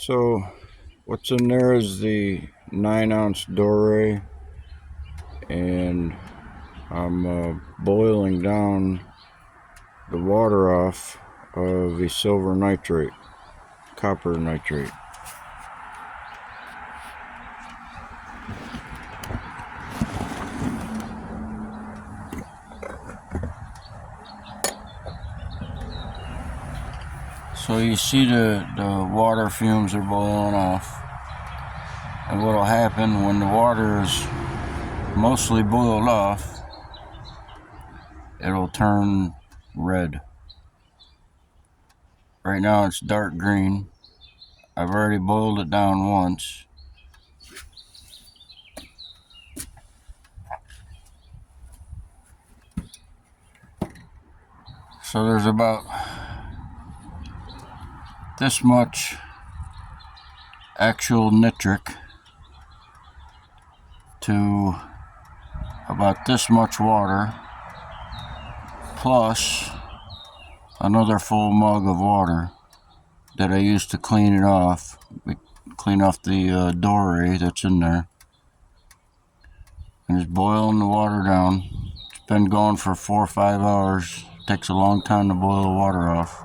So what's in there is the 9-ounce Dore, and I'm boiling down the water off of the silver nitrate, copper nitrate. So you see the water fumes are boiling off, and what will happen when the water is mostly boiled off, it'll turn red. Right now it's dark green. I've already boiled it down once. So there's about this much actual nitric to about this much water, plus another full mug of water that I used to clean it off, the Dore that's in there. And just boiling the water down. It's been going for 4 or 5 hours. It takes a long time to boil the water off.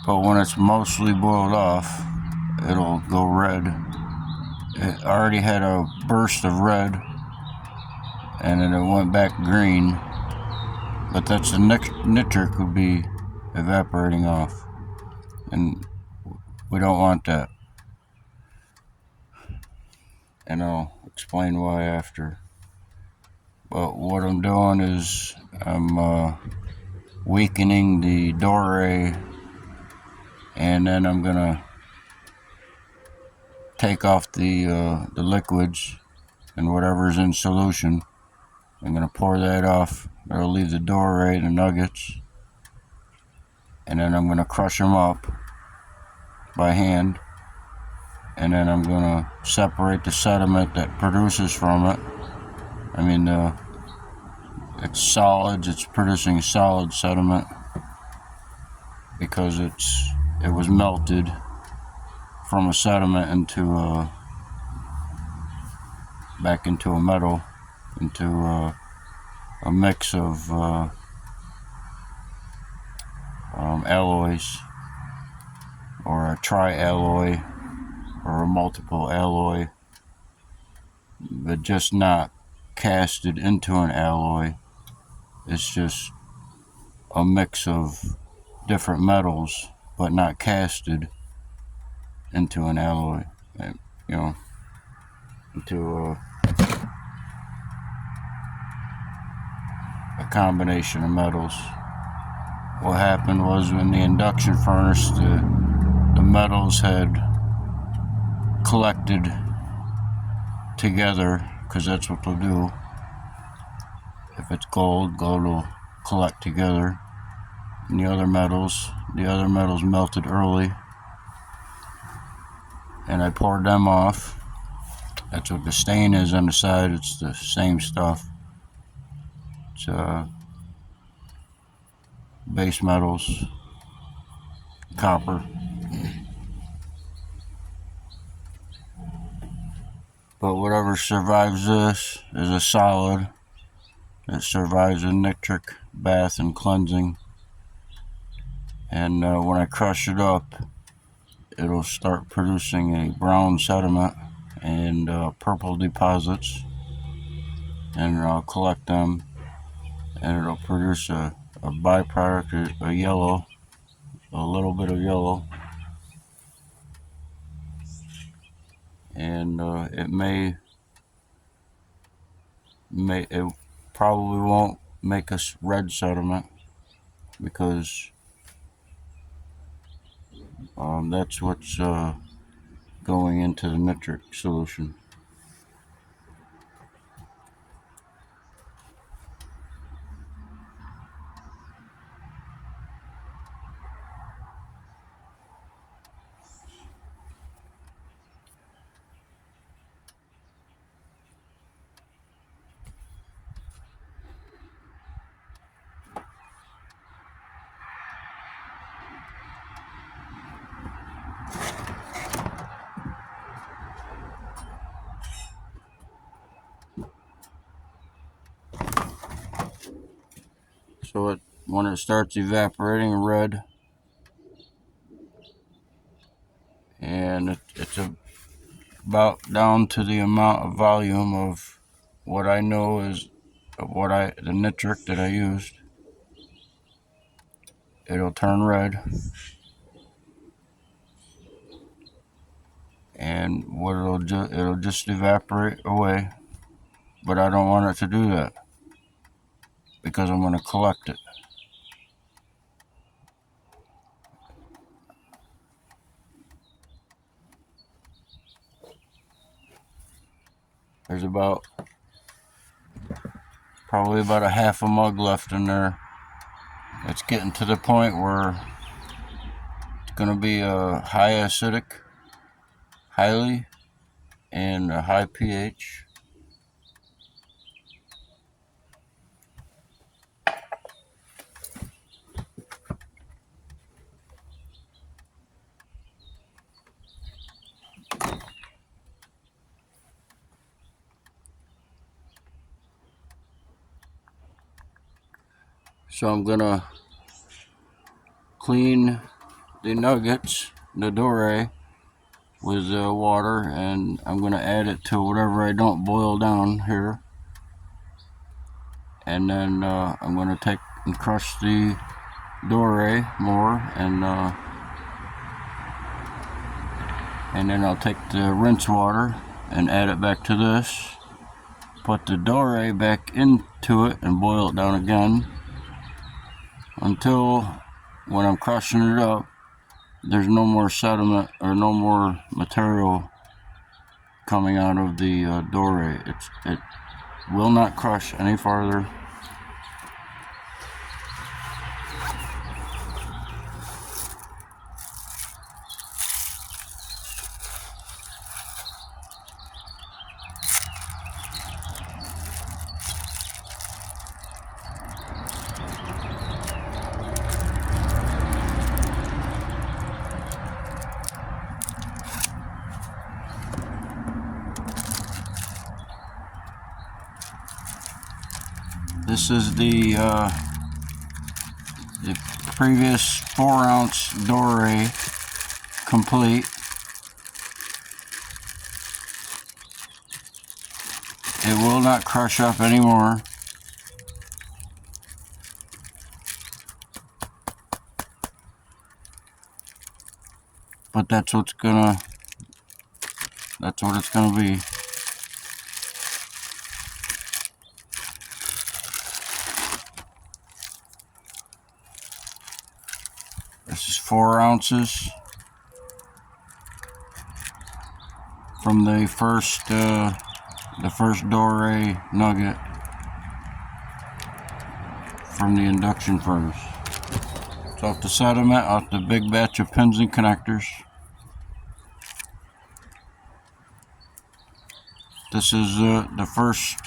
But when it's mostly boiled off, it'll go red. It already had a burst of red, and then it went back green. But that's the nitric would be evaporating off, and we don't want that. And I'll explain why after. But what I'm doing is I'm weakening the Dore, and then I'm gonna take off the liquids and whatever's in solution. I'm gonna pour that off. I'll leave the Dore, the nuggets, and then I'm gonna crush them up by hand, and then I'm gonna separate the sediment that produces from it. I mean, it's solids. It's producing solid sediment because it was melted from a sediment into back into a metal, into a mix of alloys, or a tri-alloy, or a multiple alloy, but just not casted into an alloy. It's just a mix of different metals, but not casted into an alloy, into a combination of metals. What happened was, when the induction furnace, the metals had collected together, because that's what they'll do. If it's gold will collect together, and the other metals melted early, and I poured them off. That's what the stain is on the side. It's the same stuff. It's base metals, copper. But whatever survives this is a solid that survives a nitric bath and cleansing. And when I crush it up, it'll start producing a brown sediment and purple deposits, and I'll collect them, and it'll produce a byproduct, a yellow, a little bit of yellow, and it probably won't make us red sediment, because that's what's going into the nitric solution. So when it starts evaporating red, and it's about down to the amount of volume of what I know is the nitric that I used, it'll turn red. And it'll just evaporate away. But I don't want it to do that because I'm going to collect it. There's probably about a half a mug left in there. It's getting to the point where it's going to be a high acidic, highly, and a high pH. So I'm going to clean the nuggets, the Dore, with water, and I'm going to add it to whatever I don't boil down here. And then I'm going to take and crush the Dore more, and then I'll take the rinse water and add it back to this, put the Dore back into it and boil it down again until when I'm crushing it up there's no more sediment or no more material coming out of the Dore. It will not crush any farther. This is the previous 4-ounce Dore complete. It will not crush up anymore. But that's what it's gonna be. This is 4 ounces from the first Dore nugget from the induction furnace. It's off the sediment, off the big batch of pins and connectors. This is the first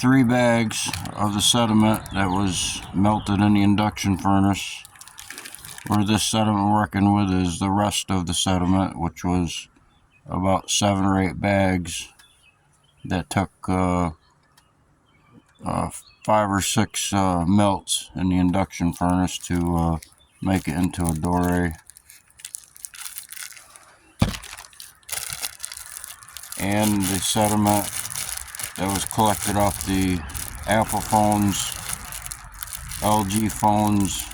3 bags of the sediment that was melted in the induction furnace. Where this sediment we're working with is the rest of the sediment, which was about 7 or 8 bags that took 5 or 6 melts in the induction furnace to make it into a Dore. And the sediment that was collected off the Apple phones, LG phones,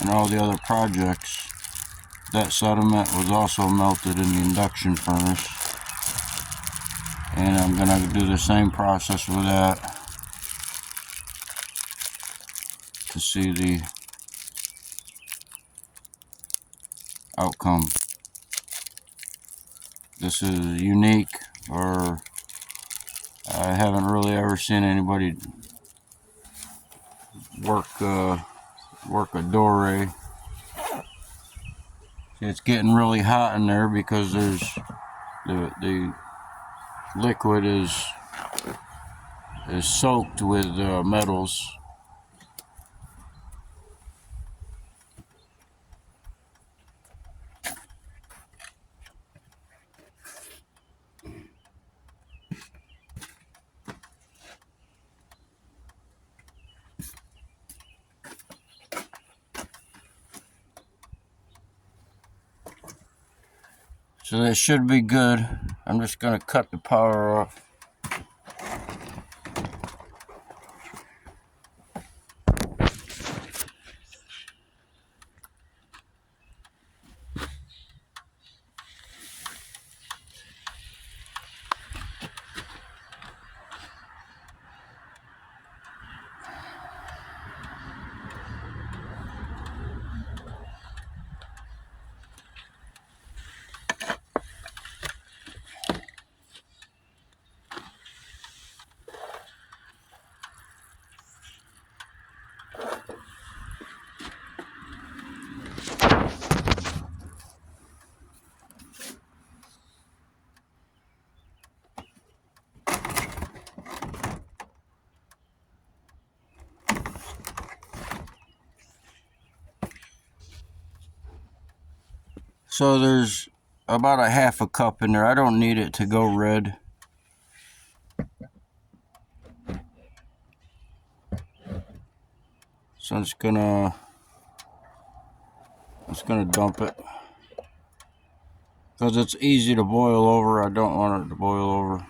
and all the other projects, that sediment was also melted in the induction furnace. And I'm going to do the same process with that to see the outcome. This is unique, or I haven't really ever seen anybody work a Dore. It's getting really hot in there because there's the liquid is soaked with metals. So that should be good. I'm just going to cut the power off. So there's about a half a cup in there. I don't need it to go red. So I'm just gonna dump it. Because it's easy to boil over. I don't want it to boil over.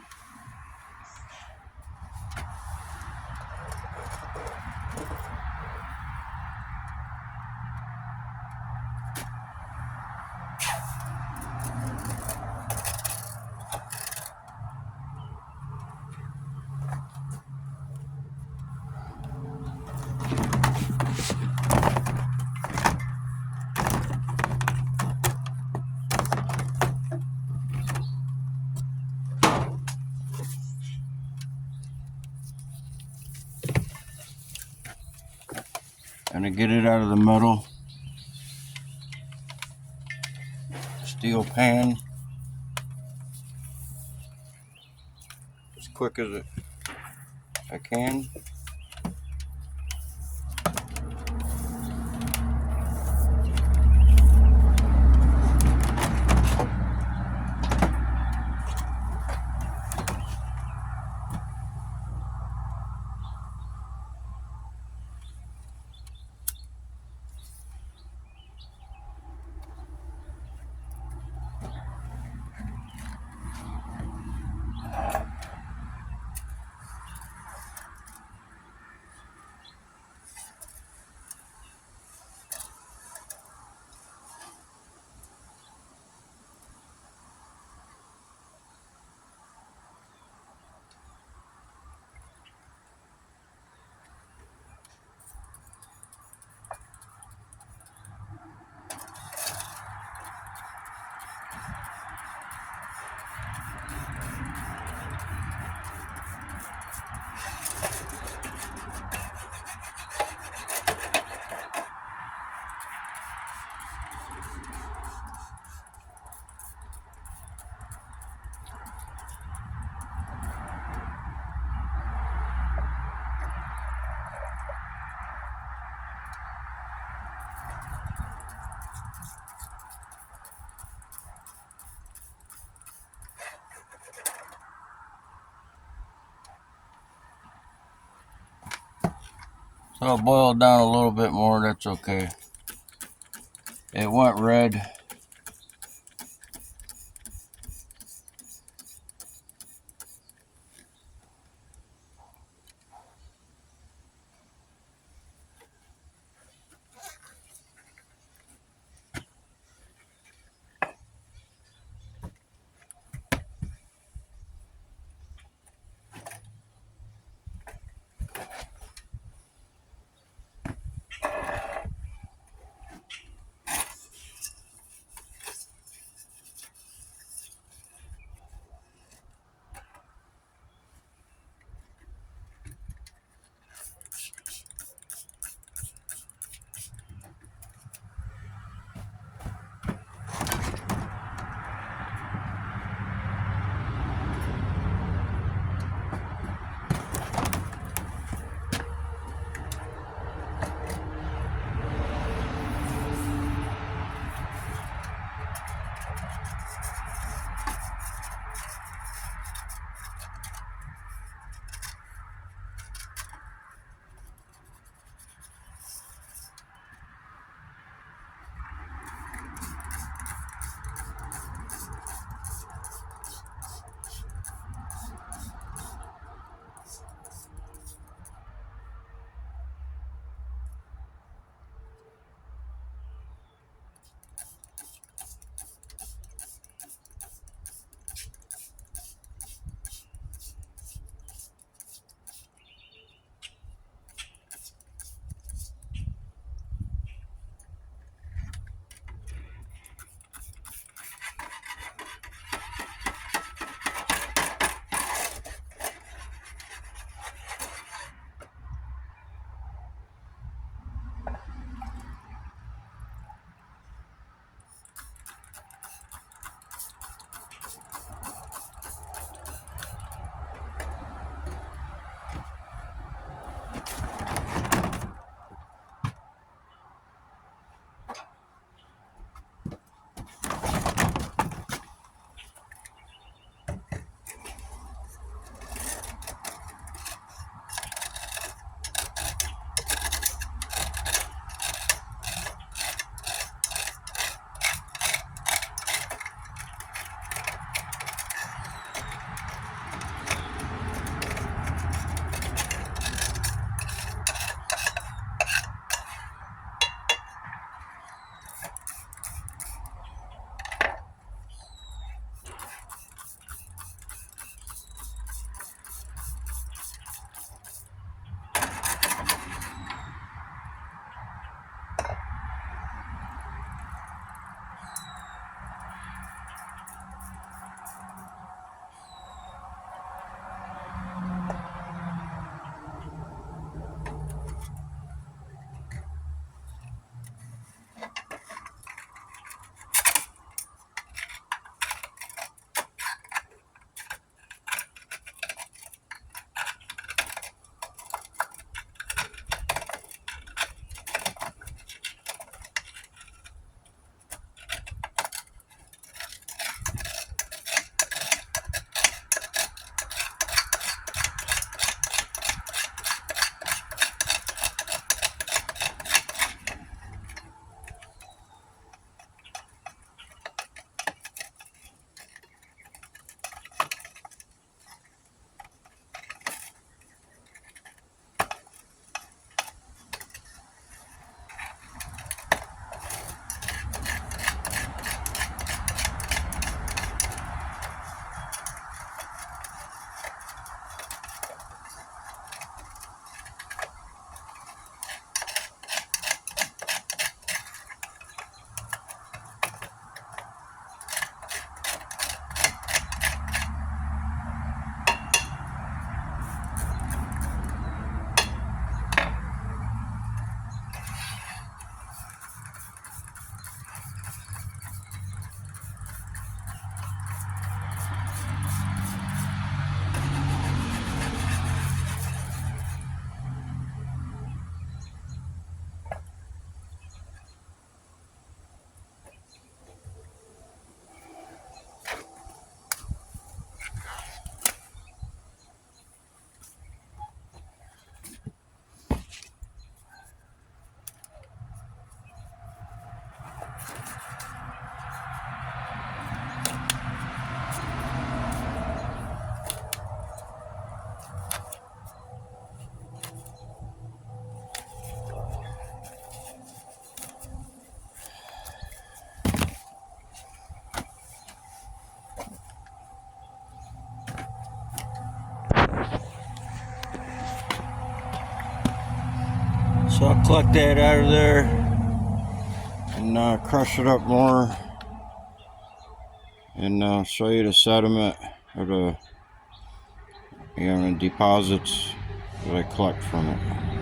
And to get it out of the metal steel pan as quick as I can. So it boiled down a little bit more, that's okay. It went red. So I'll collect that out of there and crush it up more and show you the sediment or the deposits that I collect from it.